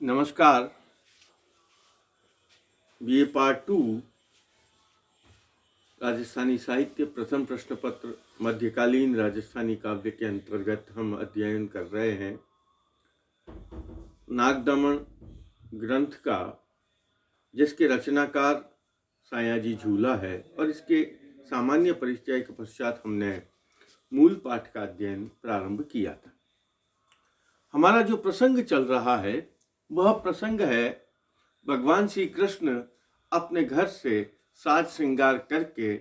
नमस्कार। ये पार्ट 2 राजस्थानी साहित्य प्रथम प्रश्न पत्र मध्यकालीन राजस्थानी काव्य के अंतर्गत हम अध्ययन कर रहे हैं नागदमन ग्रंथ का, जिसके रचनाकार सायाजी झूला है। और इसके सामान्य परिचय के पश्चात हमने मूल पाठ का अध्ययन प्रारंभ किया था। हमारा जो प्रसंग चल रहा है वह प्रसंग है भगवान श्री कृष्ण अपने घर से साज श्रृंगार करके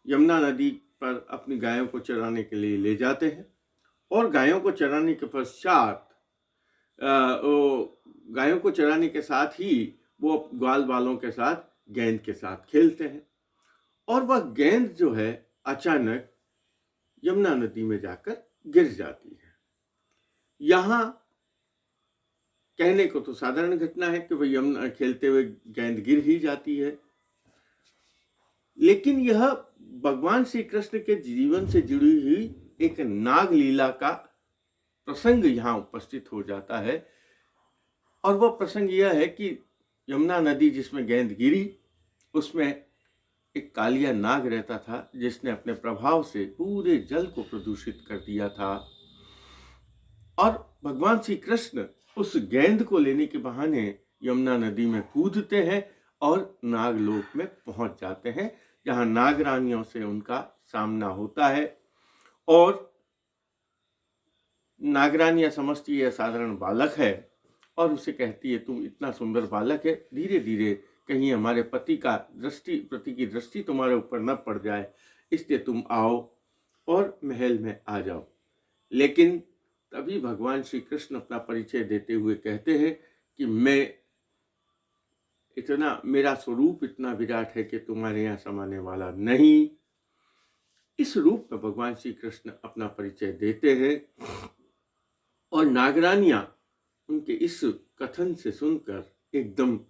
यमुना नदी पर अपनी गायों को चराने के लिए ले जाते हैं और गायों को चराने के पश्चात गायों को चराने के साथ ही वो ग्वाल बालों के साथ गेंद के साथ खेलते हैं और वह गेंद जो है अचानक यमुना नदी में जाकर गिर जाती है। यहाँ कहने को तो साधारण घटना है कि वह यमुना खेलते हुए गेंद गिर ही जाती है, लेकिन यह भगवान श्री कृष्ण के जीवन से जुड़ी हुई एक नाग लीला का प्रसंग यहाँ उपस्थित हो जाता है। और वह प्रसंग यह है कि यमुना नदी जिसमें गेंद गिरी उसमें एक कालिया नाग रहता था, जिसने अपने प्रभाव से पूरे जल को प्रदूषित कर दिया था। और भगवान श्री कृष्ण उस गेंद को लेने के बहाने यमुना नदी में कूदते हैं और नागलोक में पहुंच जाते हैं, जहां नागरानियों से उनका सामना होता है। और नागरानियां समझती है साधारण बालक है और उसे कहती है, तुम इतना सुंदर बालक है, धीरे धीरे कहीं हमारे पति की दृष्टि तुम्हारे ऊपर न पड़ जाए, इसलिए तुम आओ और महल में आ जाओ। लेकिन तभी भगवान श्री कृष्ण अपना परिचय देते हुए कहते हैं कि मेरा स्वरूप इतना विराट है कि तुम्हारे यहाँ समाने वाला नहीं। इस रूप में भगवान श्री कृष्ण अपना परिचय देते हैं और नागरानियां उनके इस कथन से सुनकर एकदम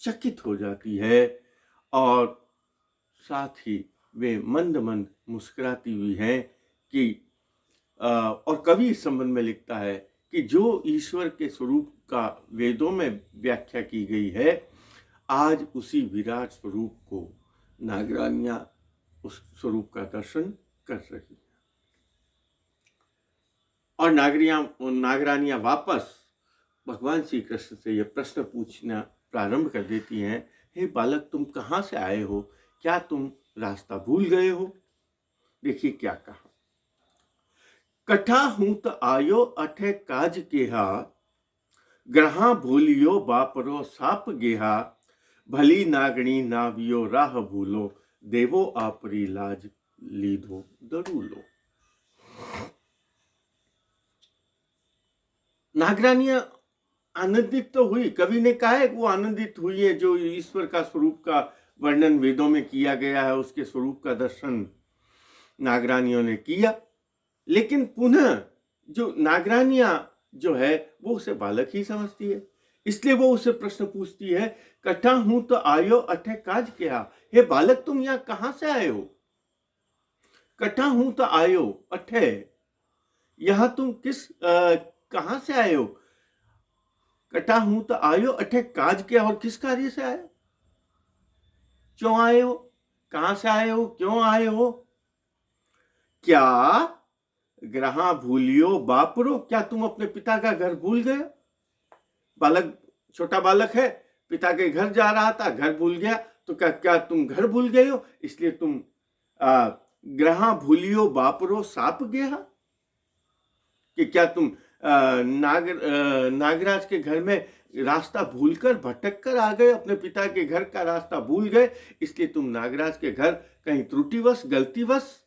चकित हो जाती है और साथ ही वे मंद मंद मुस्कुराती हुई हैं कि और कवि इस संबंध में लिखता है कि जो ईश्वर के स्वरूप का वेदों में व्याख्या की गई है, आज उसी विराट स्वरूप को नागरानियां उस स्वरूप का दर्शन कर रही है। और नागरानियां वापस भगवान श्री कृष्ण से यह प्रश्न पूछना प्रारंभ कर देती हैं, हे बालक, तुम कहाँ से आए हो? क्या तुम रास्ता भूल गए हो? देखिए क्या कहा। कठा हूं तो आयो अठे काज केहा, ग्रहा भूलियो बापरो साप गेहा, भली नागणी नावियो राह भूलो, देवो आपरी लाज लीधो दरूलो। नागरानियां आनंदित तो हुई, कवि ने कहा है कि वो आनंदित हुई है, जो ईश्वर का स्वरूप का वर्णन वेदों में किया गया है उसके स्वरूप का दर्शन नागरानियों ने किया। लेकिन पुनः जो नागरानियां जो है वो उसे बालक ही समझती है, इसलिए वो उसे प्रश्न पूछती है, कठा हूं तो आयो अठे काज क्या, हे बालक तुम यहाँ कहां से आए हो? कठा हूं तो आयो अठे, यहां तुम कहां से आए हो? कठा हूं तो आयो अठे काज क्या, और किस कार्य से आए, क्यों आए हो, कहां से आए हो, क्यों आए हो? क्या ग्रहा भूलियो बापरो, क्या तुम अपने पिता का घर भूल गए? बालक, छोटा बालक है, पिता के घर जा रहा था, घर भूल गया, तो क्या तुम घर भूल गए हो, इसलिए तुम ग्रहा भूलियो बापरो साप गया, कि क्या तुम नागराज के घर में रास्ता भूलकर भटक कर आ गए, अपने पिता के घर का रास्ता भूल गए, इसलिए तुम नागराज के घर कहीं त्रुटिवश, गलतीवश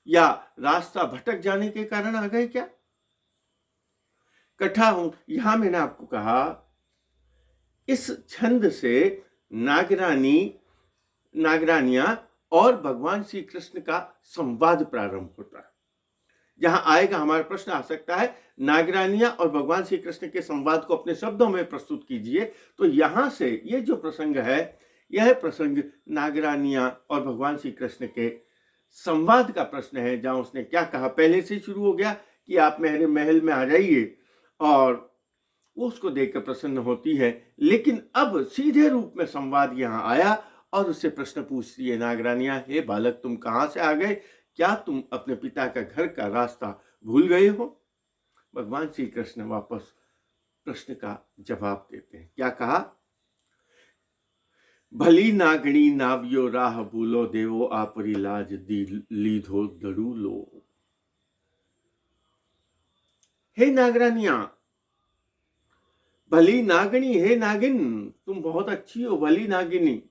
या रास्ता भटक जाने के कारण आ गए क्या? कठा हूं, यहां मैंने आपको कहा इस छंद से नागरानियां और भगवान श्री कृष्ण का संवाद प्रारंभ होता है। जहां आएगा हमारा प्रश्न आ सकता है, नागरानियां और भगवान श्री कृष्ण के संवाद को अपने शब्दों में प्रस्तुत कीजिए। तो यहां से ये जो प्रसंग है, यह प्रसंग नागरानियां और भगवान श्री कृष्ण के संवाद का प्रश्न है, जहां उसने क्या कहा पहले से शुरू हो गया कि आप मेरे महल में आ जाइए और वो उसको देखकर प्रसन्न होती है। लेकिन अब सीधे रूप में संवाद यहाँ आया और उससे प्रश्न पूछती है नागरानियां, हे बालक, तुम कहाँ से आ गए? क्या तुम अपने पिता का घर का रास्ता भूल गए हो? भगवान श्री कृष्ण वापस प्रश्न का जवाब देते हैं। क्या कहा? भली नागणी नावियो राह भूलो, देवो आपरी लाज लीधो दड़ू लो। हे नागरानियां, भली नागणी, हे नागिन, तुम बहुत अच्छी हो, भली नागिनी।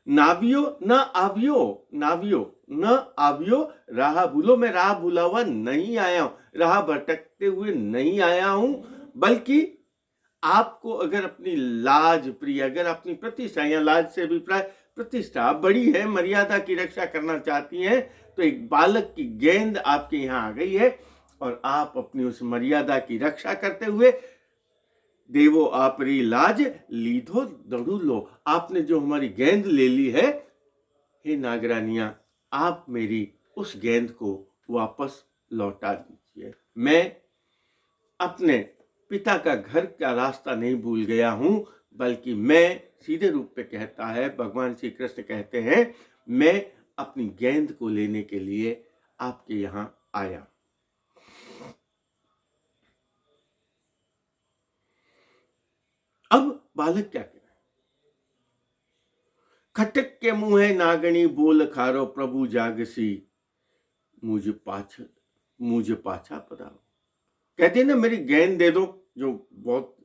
नावियो न आवियो, नावियो न आवियो, राह भूलो, मैं राह भूला हुआ नहीं आया हूं, राह भटकते हुए नहीं आया हूं, बल्कि आपको अगर अपनी लाज प्रिय, अगर अपनी प्रतिष्ठा, या लाज से भी प्राय प्रतिष्ठा बड़ी है, मर्यादा की रक्षा करना चाहती हैं, तो एक बालक की गेंद आपके यहाँ आ गई है और आप अपनी उस मर्यादा की रक्षा करते हुए देवो आपरी लाज लीधो दड़ू लो, आपने जो हमारी गेंद ले ली है, हे नागरानियां, आप मेरी उस गेंद को वापस लौटा दीजिए। मैं अपने पिता का घर का रास्ता नहीं भूल गया हूं, बल्कि मैं, सीधे रूप पे कहता है भगवान श्री कृष्ण, कहते हैं मैं अपनी गेंद को लेने के लिए आपके यहां आया। अब बालक क्या कहे? खटक के मुंह है नागणी बोल खारो, प्रभु जागसी मुझे पाछा पधारो। कहते हैं ना, मेरी गेंद दे दो, जो बहुत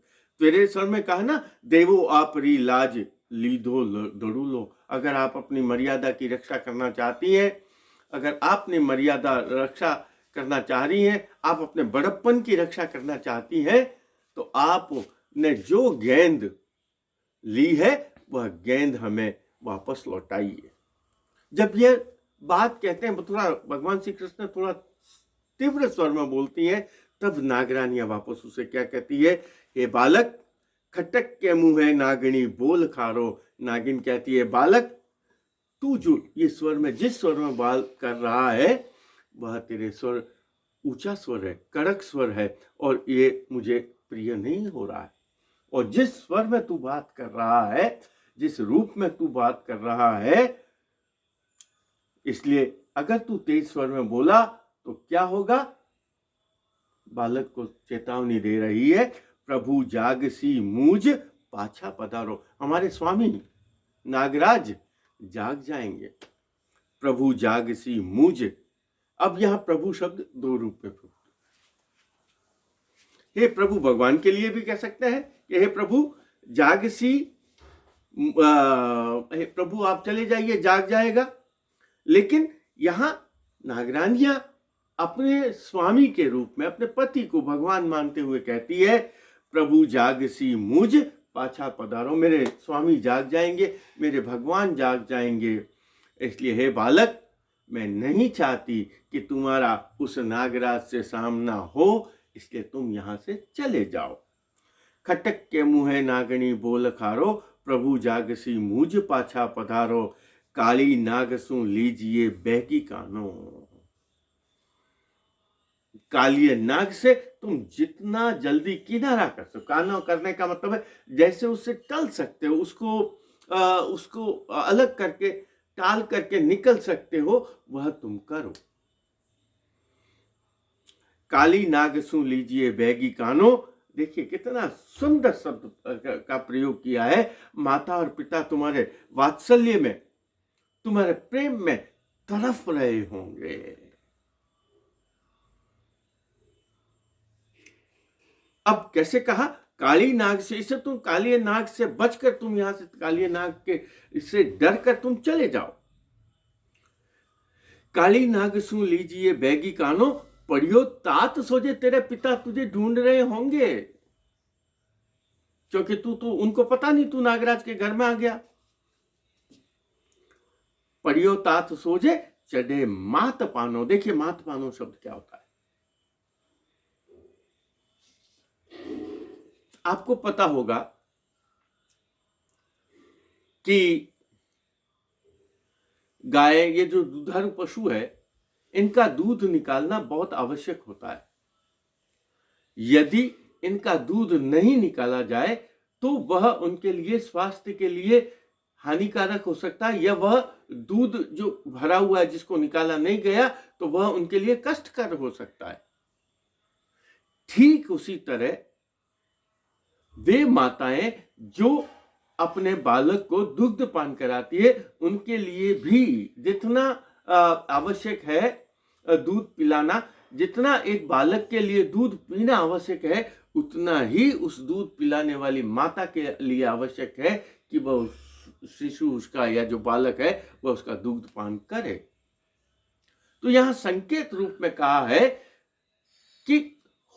तेरे सर में कहा ना, देवो आप री लाज लीधो दड़ू लो। अगर आप अपनी मर्यादा की रक्षा करना चाहती हैं, अगर आपने मर्यादा रक्षा करना चाह रही हैं, आप अपने बड़प्पन की रक्षा करना चाहती हैं, तो आपने जो गेंद ली है वह गेंद हमें वापस लौटाइए। जब यह बात कहते हैं, थोड़ा भगवान श्री कृष्ण थोड़ा तीव्र स्वर में बोलती हैं, तब नागरानियां वापस उसे क्या कहती है? हे बालक, खटक के मुंह है नागिनी बोल खारो। नागिन कहती है, बालक, तू जो ये स्वर में, जिस स्वर में बात कर रहा है, वह तेरे स्वर ऊंचा स्वर है, कड़क स्वर है, और ये मुझे प्रिय नहीं हो रहा है। और जिस स्वर में तू बात कर रहा है, जिस रूप में तू बात कर रहा है, इसलिए अगर तू तेज स्वर में बोला तो क्या होगा? बालक को चेतावनी दे रही है, प्रभु जागसी मूझ पाछा पधारो। हमारे स्वामी नागराज जाग जाएंगे। प्रभु जागसी मूझ। अब यहां प्रभु शब्द दो रूप में प्रभु, हे प्रभु भगवान के लिए भी कह सकते हैं कि हे प्रभु जागसी, हे प्रभु आप चले जाइए, जाग जाएगा। लेकिन यहां नागरानियां अपने स्वामी के रूप में अपने पति को भगवान मानते हुए कहती है, प्रभु जागसी मुझ पाछा पधारो। मेरे स्वामी जाग जाएंगे, मेरे भगवान जाग जाएंगे। इसलिए हे बालक, मैं नहीं चाहती कि तुम्हारा उस नागराज से सामना हो, इसलिए तुम यहां से चले जाओ। खटक के मुँह नागणी बोल खारो, प्रभु जागसी मुझ पाछा पधारो। काली नागसु लीजिए बहकी कानो। काली नाग से तुम जितना जल्दी किनारा कर सको, कानो करने का मतलब है जैसे उससे टल सकते हो, उसको अलग करके, टाल करके निकल सकते हो, वह तुम करो। काली नागसु लीजिए बैगी कानो। देखिए कितना सुंदर शब्द का प्रयोग किया है। माता और पिता तुम्हारे वात्सल्य में, तुम्हारे प्रेम में तड़प रहे होंगे। अब कैसे कहा? काली नाग से, इसे तुम काली नाग से बचकर, तुम यहां से काली नाग के इससे डर कर तुम चले जाओ। काली नाग सु लीजिए बैगी कानो, पढ़ियो तात सोजे, तेरे पिता तुझे ढूंढ रहे होंगे, क्योंकि तू उनको पता नहीं तू नागराज के घर में आ गया। पढ़ियो तात सोजे चढ़े मात पानो। देखिए मात पानो शब्द क्या होता है? आपको पता होगा कि गाय, ये जो दुधारू पशु है, इनका दूध निकालना बहुत आवश्यक होता है। यदि इनका दूध नहीं निकाला जाए तो वह उनके लिए स्वास्थ्य के लिए हानिकारक हो सकता है, या वह दूध जो भरा हुआ है जिसको निकाला नहीं गया तो वह उनके लिए कष्टकर हो सकता है। ठीक उसी तरह वे माताएं जो अपने बालक को दुग्ध पान कराती है उनके लिए भी जितना आवश्यक है दूध पिलाना, जितना एक बालक के लिए दूध पीना आवश्यक है, उतना ही उस दूध पिलाने वाली माता के लिए आवश्यक है कि वह शिशु उसका या जो बालक है वह उसका दुग्ध पान करे। तो यहां संकेत रूप में कहा है कि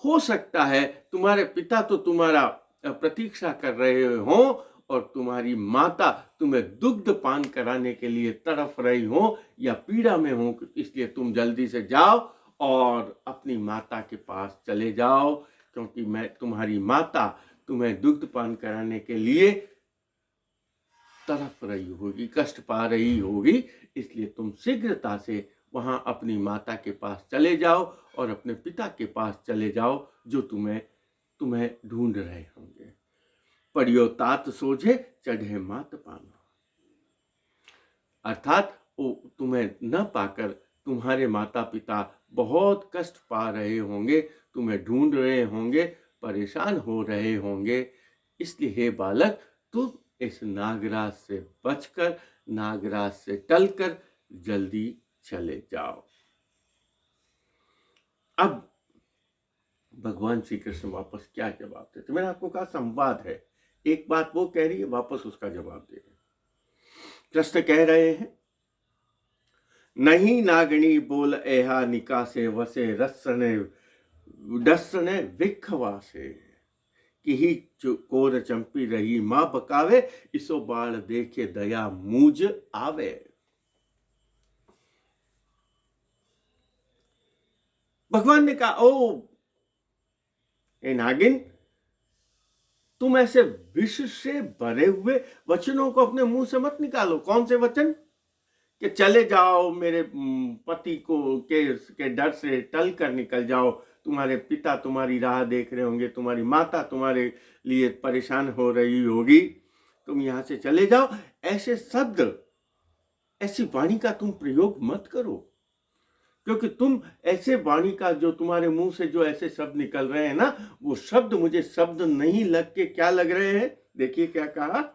हो सकता है तुम्हारे पिता तो तुम्हारा प्रतीक्षा कर रहे हो और तुम्हारी माता तुम्हें दुग्ध पान कराने के लिए तड़फ रही हो या पीड़ा में हो, इसलिए तुम जल्दी से जाओ और अपनी माता के पास चले जाओ, क्योंकि मैं तुम्हारी माता तुम्हें दुग्ध पान कराने के लिए तड़फ रही होगी, कष्ट पा रही होगी, इसलिए तुम शीघ्रता से वहां अपनी माता के पास चले जाओ और अपने पिता के पास चले जाओ जो तुम्हें ढूंढ रहे होंगे। पढ़ियो तात सोझे चढ़े मात पाना, अर्थात वो तुम्हें न पाकर तुम्हारे माता पिता बहुत कष्ट पा रहे होंगे, तुम्हें ढूंढ रहे होंगे, परेशान हो रहे होंगे। इसलिए हे बालक, तुम इस नागराज से बचकर, नागराज से टलकर जल्दी चले जाओ। अब भगवान श्री कृष्ण वापस क्या जवाब देते? मैंने आपको कहा संवाद है, एक बात वो कह रही है, वापस उसका जवाब दे रहे हैं। कृष्ण कह रहे हैं, नहीं नागणी बोल एहा निकासे वसे रसने डसने विखवासे, कि ही कोर चंपी रही मां बकावे, इसो बाल देखे दया मूझ आवे। भगवान ने कहा, ओ ए नागिन, तुम ऐसे विष से भरे हुए वचनों को अपने मुंह से मत निकालो। कौन से वचन? कि चले जाओ, मेरे पति को के डर से टल कर निकल जाओ, तुम्हारे पिता तुम्हारी राह देख रहे होंगे, तुम्हारी माता तुम्हारे लिए परेशान हो रही होगी, तुम यहां से चले जाओ। ऐसे शब्द, ऐसी वाणी का तुम प्रयोग मत करो, क्योंकि तुम ऐसे वाणी का जो तुम्हारे मुंह से जो ऐसे शब्द निकल रहे हैं ना, वो शब्द मुझे शब्द नहीं लग के क्या लग रहे हैं? देखिए क्या कहा,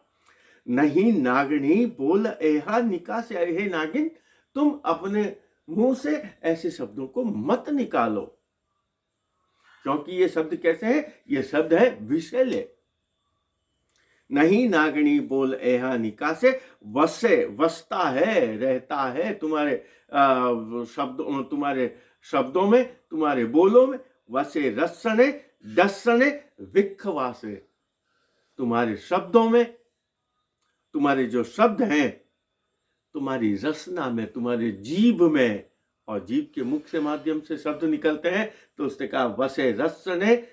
नहीं नागिनी बोल एहा निकास। हे नागिन, तुम अपने मुंह से ऐसे शब्दों को मत निकालो, क्योंकि ये शब्द कैसे है? ये शब्द है विषैले। नहीं नागिनी बोल एहा निकासे, वसे वसता है, रहता है तुम्हारे तुम्हारे शब्दों में, तुम्हारे बोलों में। वसे रसने डसने विखवासे, तुम्हारे शब्दों में, तुम्हारे जो शब्द हैं, तुम्हारी रसना में, तुम्हारे जीभ में, और जीभ के मुख से माध्यम से शब्द निकलते हैं, तो उसने कहा वसे रसने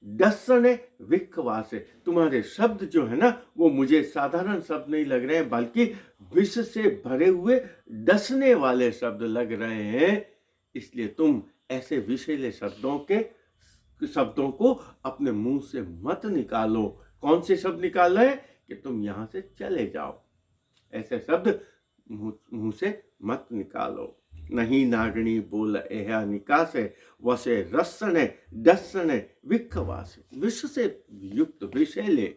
डसने विखवासे। तुम्हारे शब्द जो है ना, वो मुझे साधारण शब्द नहीं लग रहे हैं, बल्कि विष से भरे हुए डसने वाले शब्द लग रहे हैं। इसलिए तुम ऐसे विषैले शब्दों को अपने मुंह से मत निकालो। कौन से शब्द निकाल रहे हैं? कि तुम यहां से चले जाओ। ऐसे शब्द मुंह से मत निकालो। नहीं नागणी बोल एहा निकासे, वसे रसने डसने विखवासे। विष से युक्त, विषैले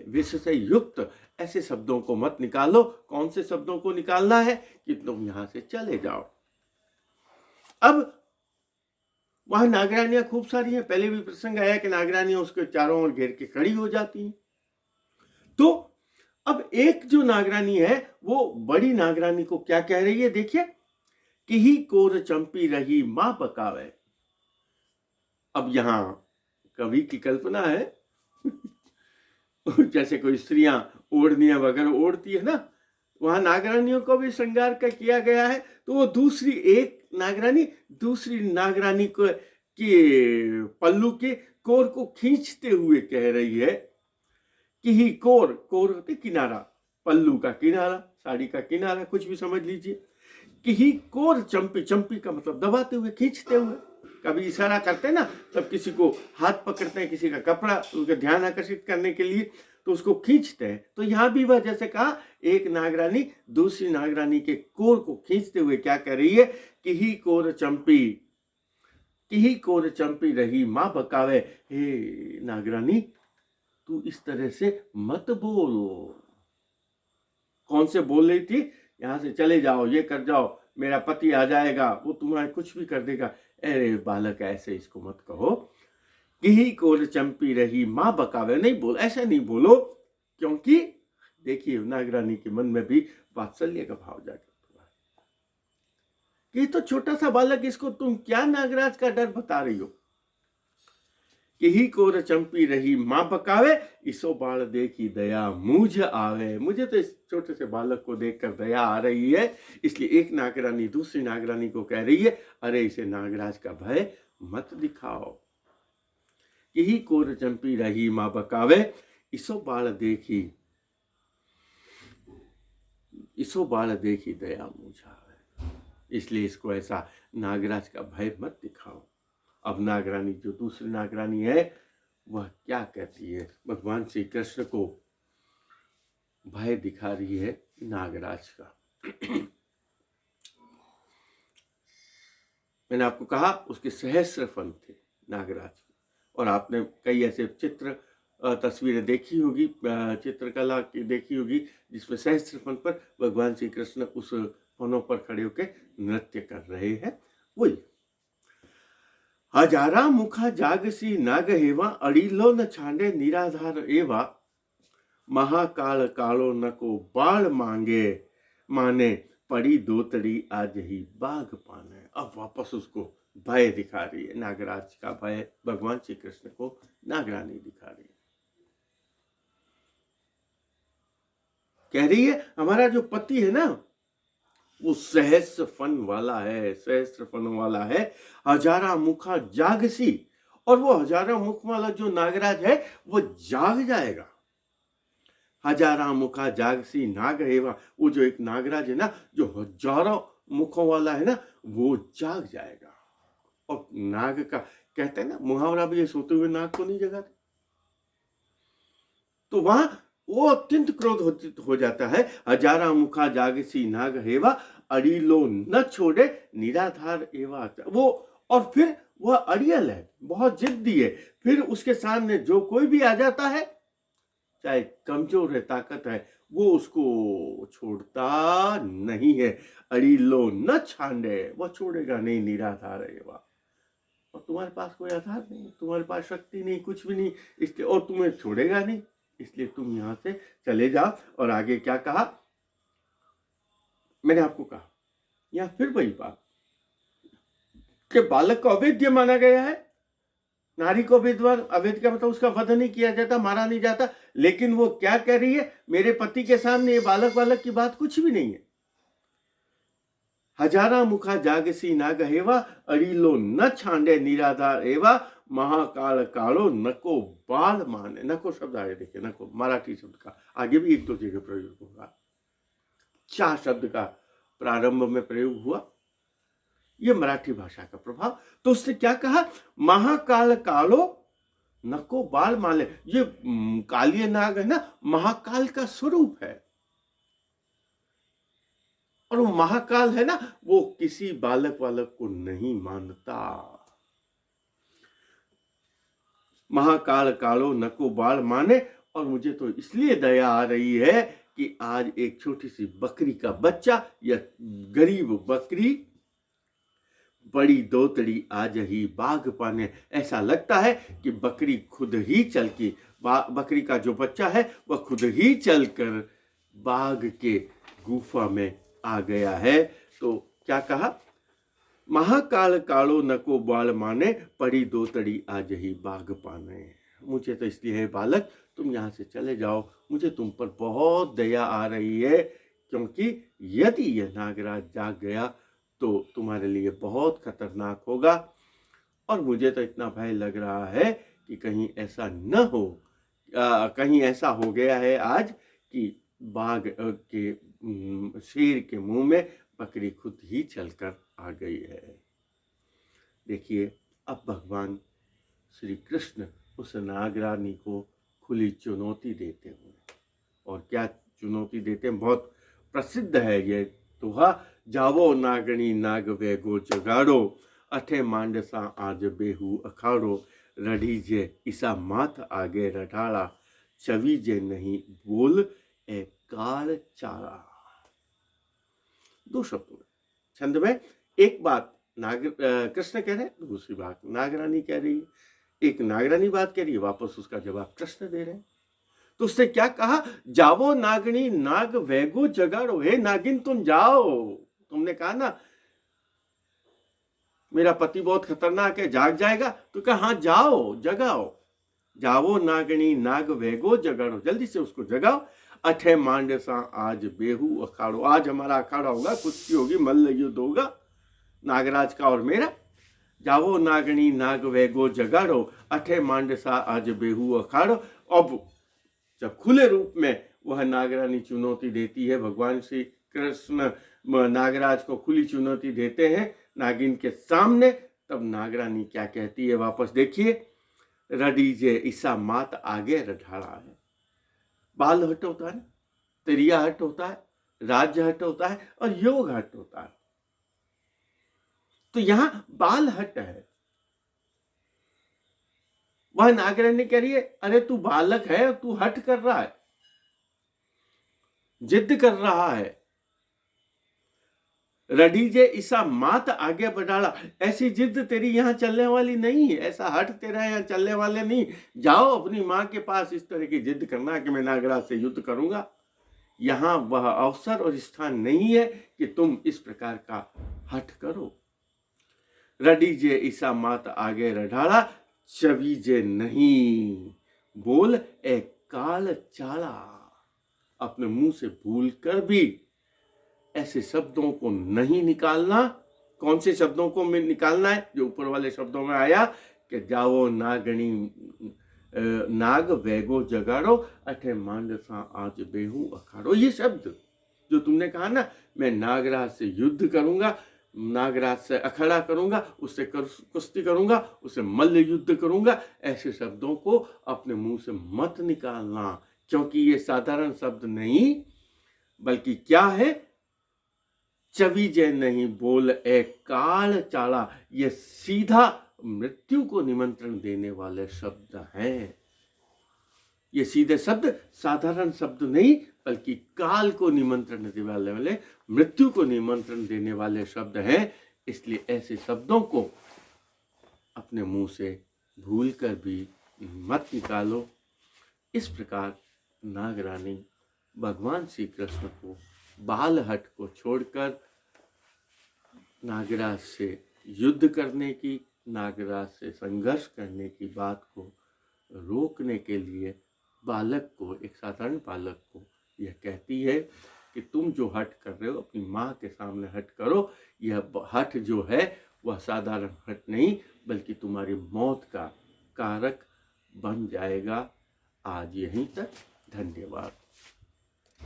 विष से युक्त ऐसे शब्दों को मत निकालो। कौन से शब्दों को निकालना है? कि तुम यहां से चले जाओ। अब वहां नागरानियां खूब सारी हैं। पहले भी प्रसंग आया कि नागरानियां उसके चारों ओर घेर के खड़ी हो जाती हैं। तो अब एक जो नागरानी है, वो बड़ी नागरानी को क्या कह रही है? देखिए, कि ही कोर चंपी रही मां पकावे। अब यहां कवि की कल्पना है जैसे कोई स्त्रियां ओढ़नियां वगैरह ओढ़ती है ना, वहां नागरानियों को भी श्रृंगार का किया गया है। तो वो एक नागरानी दूसरी नागरानी को की पल्लू के कोर को खींचते हुए कह रही है कि ही कोर होते किनारा, पल्लू का किनारा, साड़ी का किनारा, कुछ भी समझ लीजिए। कि ही कोर चंपी का मतलब दबाते हुए, खींचते हुए। कभी इशारा करते हैं ना, तब किसी को हाथ पकड़ते हैं, किसी का कपड़ा, उसका ध्यान आकर्षित करने के लिए, तो उसको खींचते हैं। तो यहाँ भी वह जैसे कहा, एक नागरानी दूसरी नागरानी के कोर को खींचते हुए क्या कह रही है, किही कोर चंपी रही माँ बकावे। हे नागरानी, तू इस तरह से मत बोलो। कौन से बोल रही थी, यहाँ से चले जाओ, ये कर जाओ, मेरा पति आ जाएगा, वो तुम्हारे कुछ भी कर देगा। अरे बालक, ऐसे इसको मत कहो। किही कोर चंपी रही माँ बकावे, नहीं बोल, ऐसा नहीं बोलो, क्योंकि देखिए नागरानी के मन में भी वात्सल्य का भाव जागृत हुआ कि तो छोटा सा बालक, इसको तुम क्या नागराज का डर बता रही हो। किही कोर चंपी रही माँ बकावे, इसो बाल देखी दया मुझ आवे। मुझे तो इस छोटे से बालक को देखकर दया आ रही है, इसलिए एक नागरानी दूसरी नागरानी को कह रही है, अरे इसे नागराज का भय मत दिखाओ। किही कोर चंपी रही माँ बकावे, इसो बाल देखी दया मुझ आवे। इसलिए इसको ऐसा नागराज का भय मत दिखाओ। अब नागरानी, जो दूसरी नागरानी है, वह क्या कहती है, भगवान श्री कृष्ण को भय दिखा रही है नागराज का। मैंने आपको कहा उसके सहस्र फन थे नागराज के, और आपने कई ऐसे चित्र तस्वीरें देखी होगी, चित्रकला की देखी होगी, जिसमें सहस्र फन पर भगवान श्री कृष्ण उस फनों पर खड़े होकर नृत्य कर रहे हैं। वही हजारा मुखा जागसी नाग हेवा, अड़ीलो न छांडे निराधार एवा, महाकाल कालो नको बाल माने, पड़ी दोतड़ी आज ही बाघ पाने। अब वापस उसको भय दिखा रही है, नागराज का भय भगवान श्री कृष्ण को नागरानी दिखा रही है। कह रही है हमारा जो पति है ना, वो सहस्र फन वाला है, हजारा मुखा जागसी, और वो हजारा मुख वाला जो नागराज है वो जाग जाएगा। हजारा मुखा जागसी नाग हेवा, वो जो एक नागराज है ना, जो हजारों मुखों वाला है ना, वो जाग जाएगा। और नाग का कहते हैं ना मुहावरा भी, ये सोते हुए नाग को नहीं जगाते। तो वहां वो अत्यंत क्रोध हो जाता है। हजारा मुखा जागसी नाग हेवा, अड़ीलो न छोड़े निराधार एवा। वो, और फिर वह अड़ियल है, बहुत जिद्दी है, फिर उसके सामने जो कोई भी आ जाता है, चाहे कमजोर है, ताकत है, वो उसको छोड़ता नहीं है। अड़ीलो न छांडे, वह छोड़ेगा नहीं, निराधार एवा। और तुम्हारे पास कोई आधार नहीं, तुम्हारे पास शक्ति नहीं, कुछ भी नहीं, इसलिए, और तुम्हें छोड़ेगा नहीं, इसलिए तुम यहां से चले जाओ। और आगे क्या कहा, मैंने आपको कहा, यहां फिर वही बात कि बालक को अवैध माना गया है, नारी को अवैध का मतलब उसका वध नहीं किया जाता, मारा नहीं जाता, लेकिन वो क्या कह रही है, मेरे पति के सामने ये बालक की बात कुछ भी नहीं है। हजारा मुखा जागसी नाग हेवा, अड़ीलो न छांडे निराधार एवा, महाकाल कालो नको बाल माने। नको शब्द आगे देखिए, नको मराठी शब्द का, आगे भी एक दो जगह प्रयोग होगा। चा शब्द का प्रारंभ में प्रयोग हुआ, ये मराठी भाषा का प्रभाव। तो उसने क्या कहा, महाकाल कालो नको बाल माले। ये कालिय नाग है ना, महाकाल का स्वरूप है, और वो महाकाल है ना, वो किसी बालक को नहीं मानता। महाकाल कालो नको बाल माने, और मुझे तो इसलिए दया आ रही है कि आज एक छोटी सी बकरी का बच्चा, या गरीब बकरी, बड़ी दोतड़ी आज ही बाघ पाने। ऐसा लगता है कि बकरी खुद ही चल के, बकरी का जो बच्चा है वह खुद ही चलकर बाघ के गुफा में आ गया है। तो क्या कहा, महाकाल कालो नको बाल माने, पड़ी दोतड़ी आज ही बाघ पाने। मुझे तो इसलिए है बालक, तुम यहाँ से चले जाओ, मुझे तुम पर बहुत दया आ रही है, क्योंकि यदि यह नागराज जाग गया तो तुम्हारे लिए बहुत खतरनाक होगा। और मुझे तो इतना भय लग रहा है कि कहीं ऐसा न हो, कहीं ऐसा हो गया है आज कि बाघ के शेर के मुंह में बकरी खुद ही चलकर आ गई है। देखिए अब भगवान श्री कृष्ण उस नागरानी को खुली चुनौती देते हैं। और क्या चुनौती देते हैं, बहुत प्रसिद्ध है ये दोहा। जावो नागणी नाग वेगो जगाड़ो, अठे मांडसा आज बेहू अखाड़ो, रढ़ीजे ईसा माथ आगे रठाड़ा, चवीजे नहीं बोल ए काल चारा। दो शब्दों में, छंद में एक बात कृष्ण कह रहे हैं, दूसरी बात नागरानी कह रही है। एक नागरानी बात कह रही है, वापस उसका जवाब कृष्ण दे रहे हैं। तो उसने क्या कहा, जावो नागनी नाग वेगो जगाड़ो, हे नागिन तुम जाओ। तुमने कहा ना मेरा पति बहुत खतरनाक है, जाग जाएगा, तो कहा हाँ जाओ जगाओ। जावो नागनी नाग वेगो जगाड़ो, जल्दी से उसको जगाओ। अठे मांडसा आज बेहू अखाड़ो, आज हमारा अखाड़ा होगा, कुश्ती होगी, मल्ल युद्ध होगा नागराज का और मेरा। जावो नागनी नाग वेगो जगाड़ो, अठे मांडसा आज बेहू अखाड़ो। अब जब खुले रूप में वह नागरानी चुनौती देती है, भगवान श्री कृष्ण नागराज को खुली चुनौती देते हैं नागिन के सामने, तब नागरानी क्या कहती है, वापस देखिए। रडीजे ईसा मात आगे रठाड़ा है। बाल हट होता है, त्रिया हट होता है, राज्य हट होता है और योग हट होता है। तो यहां बाल हट है। वह नागरानी कह रही है, अरे तू बालक है, तू हट कर रहा है, जिद कर रहा है। रडीजे ईसा मात आगे बढ़ाड़ा, ऐसी जिद तेरी यहां चलने वाली नहीं है, ऐसा हट तेरा यहां चलने वाले नहीं। जाओ अपनी मां के पास इस तरह की जिद करना कि मैं नागराज से युद्ध करूंगा। यहां वह अवसर और स्थान नहीं है कि तुम इस प्रकार का हट करो। रडीजे ईसा मात आगे रढ़ाड़ा, चवीजे नहीं बोल ए काल चाला। अपने मुंह से भूल कर भी ऐसे शब्दों को नहीं निकालना। कौन से शब्दों को निकालना है, जो ऊपर वाले शब्दों में आया कि जाओ नागणी नाग वेगो जगाड़ो, अठे मांडसा आज बेहू अखाड़ो। ये शब्द जो तुमने कहा ना, मैं नागराज से युद्ध करूंगा, नागराज से अखड़ा करूंगा, उससे कुश्ती करूंगा, उससे मल्ल युद्ध करूंगा, ऐसे शब्दों को अपने मुंह से मत निकालना, क्योंकि ये साधारण शब्द नहीं बल्कि क्या है, चवीजे नहीं बोल ए काल चाला। ये सीधा मृत्यु को निमंत्रण देने वाले शब्द हैं। ये सीधे शब्द साधारण शब्द नहीं बल्कि काल को निमंत्रण देने वाले, मृत्यु को निमंत्रण देने वाले शब्द हैं। इसलिए ऐसे शब्दों को अपने मुंह से भूल कर भी मत निकालो। इस प्रकार नागरानी भगवान श्री कृष्ण को बाल हट को छोड़कर नागराज से युद्ध करने की, नागराज से संघर्ष करने की बात को रोकने के लिए बालक को, एक साधारण बालक को यह कहती है कि तुम जो हट कर रहे हो अपनी माँ के सामने हट करो। यह हट जो है वह साधारण हट नहीं बल्कि तुम्हारी मौत का कारक बन जाएगा। आज यहीं तक, धन्यवाद।